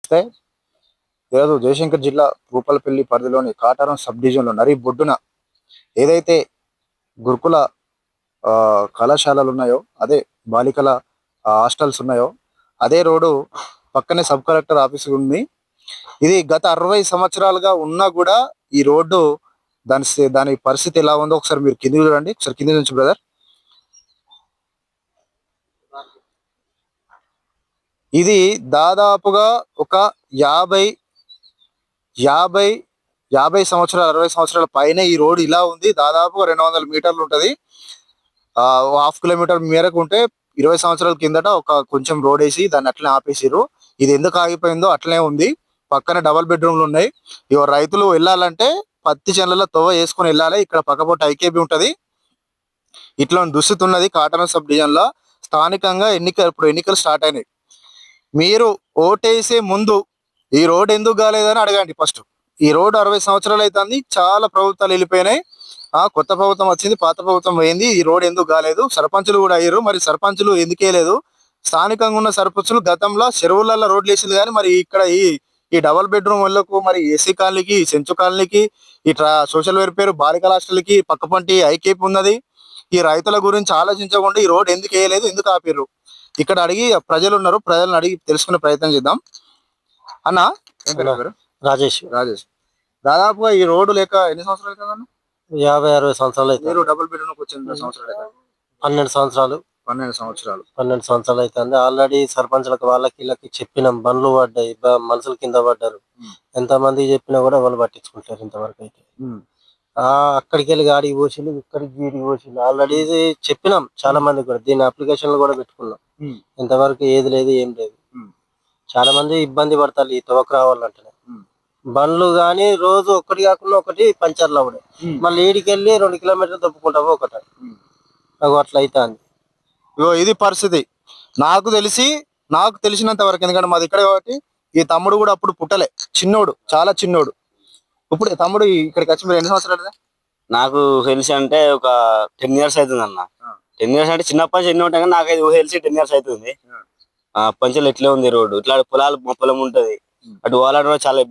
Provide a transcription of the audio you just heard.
అయితే ఈరోజు జయశంకర్ జిల్లా భూపాలపల్లి పరిధిలోని కాటారం సబ్ డివిజన్లో నరి బొడ్డున ఏదైతే గురుకుల కళాశాలలు ఉన్నాయో, అదే బాలికల హాస్టల్స్ ఉన్నాయో, అదే రోడ్డు పక్కనే సబ్ కలెక్టర్ ఆఫీస్ ఉంది. ఇది గత 60 సంవత్సరాలుగా ఉన్నా కూడా ఈ రోడ్డు దాని పరిస్థితి ఎలా ఉందో ఒకసారి మీరు కిందికి చూడండి. ఒకసారి కింది నుంచి బ్రదర్. ఇది దాదాపుగా ఒక యాభై యాభై యాభై సంవత్సరాలు 60 సంవత్సరాల పైన ఈ రోడ్ ఇలా ఉంది. దాదాపుగా 200 మీటర్లు ఉంటది. హాఫ్ కిలోమీటర్ మేరకు ఉంటే 20 సంవత్సరాల కిందట ఒక కొంచెం రోడ్ వేసి దాన్ని అట్లనే ఆపేసిర్రు. ఇది ఎందుకు ఆగిపోయిందో అట్లనే ఉంది. పక్కన డబల్ బెడ్రూమ్లు ఉన్నాయి. ఇవ రైతులు వెళ్ళాలంటే పత్తి చేనులలో తవ్వ వేసుకొని వెళ్ళాలి. ఇక్కడ పక్కపొట్ట ఐకేబీ ఉంటది. ఇట్లా దుస్థితి ఉన్నది కాటన్ సబ్ డివిజన్ లో. స్థానికంగా ఇప్పుడు ఎన్నికలు స్టార్ట్ అయినాయి. మీరు ఓటేసే ముందు ఈ రోడ్ ఎందుకు కాలేదని అడగండి ఫస్ట్. ఈ రోడ్ 60 సంవత్సరాలు అవుతుంది. చాలా ప్రభుత్వాలు వెళ్ళిపోయినాయి. కొత్త ప్రభుత్వం వచ్చింది, పాత ప్రభుత్వం పోయింది. ఈ రోడ్ ఎందుకు కాలేదు? సర్పంచులు కూడా అయ్యారు, మరి సర్పంచులు ఎందుకే లేదు? స్థానికంగా ఉన్న సర్పంచులు గతంలో చెరువులలో రోడ్లు వేసింది, కానీ మరి ఇక్కడ ఈ డబల్ బెడ్రూమ్ వాళ్ళకు, మరి ఏసీ కాలనీకి, సెంచు కాలనీకి, ఇట్లా సోషల్ వెల్ఫేర్ బాలికల హాస్టల్కి పక్కపంటి ఐకేపీ ఉన్నది. ఈ రైతుల గురించి ఆలోచించకుండా ఈ రోడ్ ఎందుకు వేయలేదు, ఎందుకు ఆపిర్రు? ఇక్కడ అడిగి ప్రజలు ఉన్నారు, ప్రజలను అడిగి తెలుసుకునే ప్రయత్నం చేద్దాం. అన్న ఏం పేరు? రాజేష్. దాదాపుగా ఈ రోడ్డు లేక ఎన్ని సంవత్సరాలు కదా? 50-60 సంవత్సరాలు అయితే. మీరు డబుల్ బెడ్రూమ్ వచ్చిన సంవత్సరాలు అయితే? 12 సంవత్సరాలు. 12 సంవత్సరాలు అవుతుంది. ఆల్రెడీ సర్పంచ్లకు వాళ్ళకి వీళ్ళకి చెప్పినాం. బండ్లు పడ్డాయి, మనుషులు కింద పడ్డారు. ఎంత మందికి చెప్పినా కూడా వాళ్ళు పట్టించుకుంటారు ఇంతవరకు అయితే. అక్కడికి వెళ్ళి గాడికి పోసిండు, ఇక్కడికి గీడికి పోసిండు. ఆల్రెడీ చెప్పినాం చాలా మంది కూడా, దీని అప్లికేషన్లు కూడా పెట్టుకున్నాం. ఇంతవరకు ఏది లేదు, ఏం లేదు. చాలా మంది ఇబ్బంది పడతారు ఈ తవ్వకు రావాలంటేనే. బండ్లు గాని రోజు ఒకటి కాకుండా ఒకటి పంచర్లు అవ్వడే, మళ్ళీ ఈడికి వెళ్ళి 2 కిలోమీటర్లు తప్పుకుంటాము ఒకటి. అట్లా అవుతుంది. ఇది పరిస్థితి. నాకు తెలిసినంత వరకు, ఎందుకంటే మాది ఇక్కడ కాబట్టి. ఈ తమ్ముడు కూడా అప్పుడు పుట్టలే, చిన్నోడు, చాలా చిన్నోడు. ఇప్పుడు తమ్ముడు ఇక్కడికి వచ్చి మీరు ఎన్ని సంవత్సరాలు? నాకు తెలిసి అంటే ఒక 10 years అవుతుంది అన్న. 10 years అంటే చిన్నప్పటి నుంచి ఎన్ని ఉంటాయి, కానీ నాకు తెలిసి 10 years అవుతుంది. పంచలు ఎట్లే ఉంది రోడ్డు. ఇట్లా పొలం ఉంటది, అటు పోవాలంటే చాలా